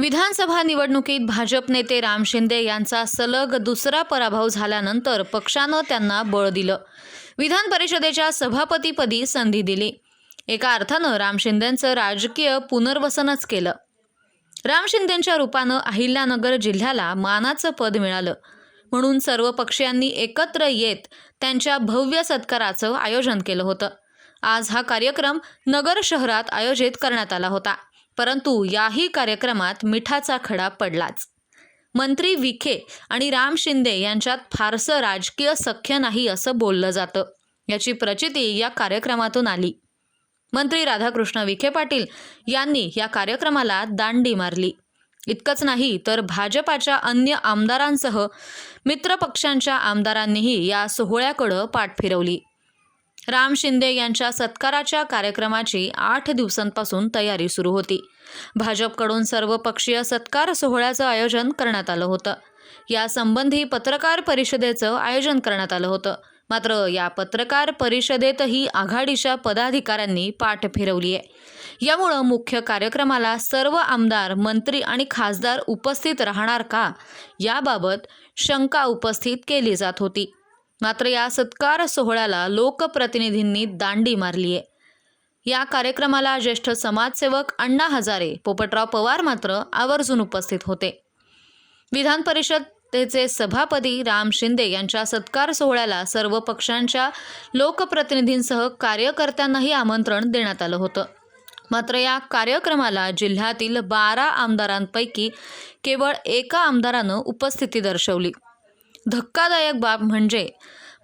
विधानसभा निवडणुकीत भाजप नेते राम शिंदे यांचा सलग दुसरा पराभव झाल्यानंतर पक्षानं त्यांना बळ दिलं. विधान परिषदेच्या सभापतीपदी संधी दिली. एका अर्थानं राम शिंदेंचं राजकीय पुनर्वसनच केलं. राम शिंदेंच्या रूपानं अहिल्यानगर जिल्ह्याला मानाचं पद मिळालं. म्हणून सर्व पक्षीयांनी एकत्र येत त्यांच्या भव्य सत्काराचं आयोजन केलं होतं. आज हा कार्यक्रम नगर शहरात आयोजित करण्यात आला होता. परंतु याही कार्यक्रमात मिठाचा खडा पडलाच. मंत्री विखे आणि राम शिंदे यांच्यात फारसं राजकीय सख्य नाही असं बोललं जातं. याची प्रचिती या कार्यक्रमातून आली. मंत्री राधाकृष्ण विखे पाटील यांनी या कार्यक्रमाला दांडी मारली. इतकंच नाही तर भाजपाच्या अन्य आमदारांसह मित्रपक्षांच्या आमदारांनीही या सोहळ्याकडे पाठ फिरवली. राम शिंदे यांच्या सत्काराच्या कार्यक्रमाची 8 दिवसांपासून तयारी सुरू होती. भाजपकडून सर्वपक्षीय सत्कार सोहळ्याचं आयोजन करण्यात आलं होतं. यासंबंधी पत्रकार परिषदेचं आयोजन करण्यात आलं होतं. मात्र या पत्रकार परिषदेतही आघाडीच्या पदाधिकाऱ्यांनी पाठ फिरवली आहे. यामुळं मुख्य कार्यक्रमाला सर्व आमदार, मंत्री आणि खासदार उपस्थित राहणार का, याबाबत शंका उपस्थित केली जात होती. मात्र या सत्कार सोहळ्याला लोकप्रतिनिधींनी दांडी मारली आहे. या कार्यक्रमाला ज्येष्ठ समाजसेवक अण्णा हजारे, पोपटराव पवार मात्र आवर्जून उपस्थित होते. विधान परिषदेचे सभापती राम शिंदे यांच्या सत्कार सोहळ्याला सर्व पक्षांच्या लोकप्रतिनिधींसह कार्यकर्त्यांनाही आमंत्रण देण्यात आलं होतं. मात्र या कार्यक्रमाला जिल्ह्यातील 12 आमदारांपैकी केवळ एका आमदारानं उपस्थिती दर्शवली. धक्कादायक बाब म्हणजे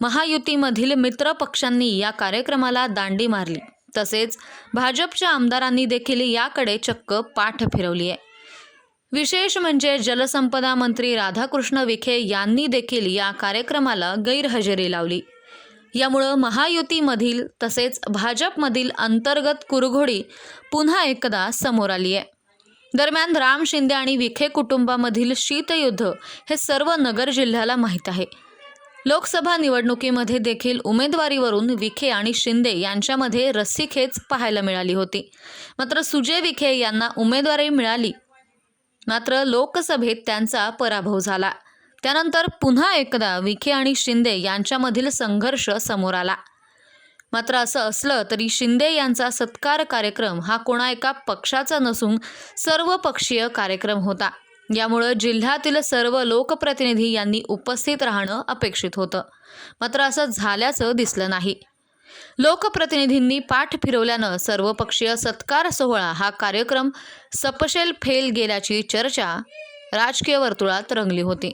महायुतीमधील मित्र पक्षांनी या कार्यक्रमाला दांडी मारली. तसेच भाजपच्या आमदारांनी देखील याकडे चक्क पाठ फिरवली आहे. विशेष म्हणजे जलसंपदा मंत्री राधाकृष्ण विखे यांनी देखील या कार्यक्रमाला गैरहजेरी लावली. यामुळं महायुतीमधील तसेच भाजपमधील अंतर्गत कुरघोडी पुन्हा एकदा समोर आली आहे. दरम्यान राम शिंदे आणि विखे कुटुंबामधील शीतयुद्ध हे सर्व नगर जिल्ह्याला माहीत आहे. लोकसभा निवडणुकीमध्ये देखील उमेदवारीवरून विखे आणि शिंदे यांच्यामध्ये रस्सीखेच पाहायला मिळाली होती. मात्र सुजय विखे यांना उमेदवारी मिळाली. मात्र लोकसभेत त्यांचा पराभव झाला. त्यानंतर पुन्हा एकदा विखे आणि शिंदे यांच्यामधील संघर्ष समोर आला. मात्र असं असलं तरी शिंदे यांचा सत्कार कार्यक्रम हा कोणा एका पक्षाचा नसून सर्वपक्षीय कार्यक्रम होता. यामुळे जिल्ह्यातील सर्व लोकप्रतिनिधी यांनी उपस्थित राहणं अपेक्षित होतं. मात्र असं झाल्याचं दिसलं नाही. लोकप्रतिनिधींनी पाठ फिरवल्यानं सर्वपक्षीय सत्कार सोहळा हा कार्यक्रम सपशेल फेल गेल्याची चर्चा राजकीय वर्तुळात रंगली होती.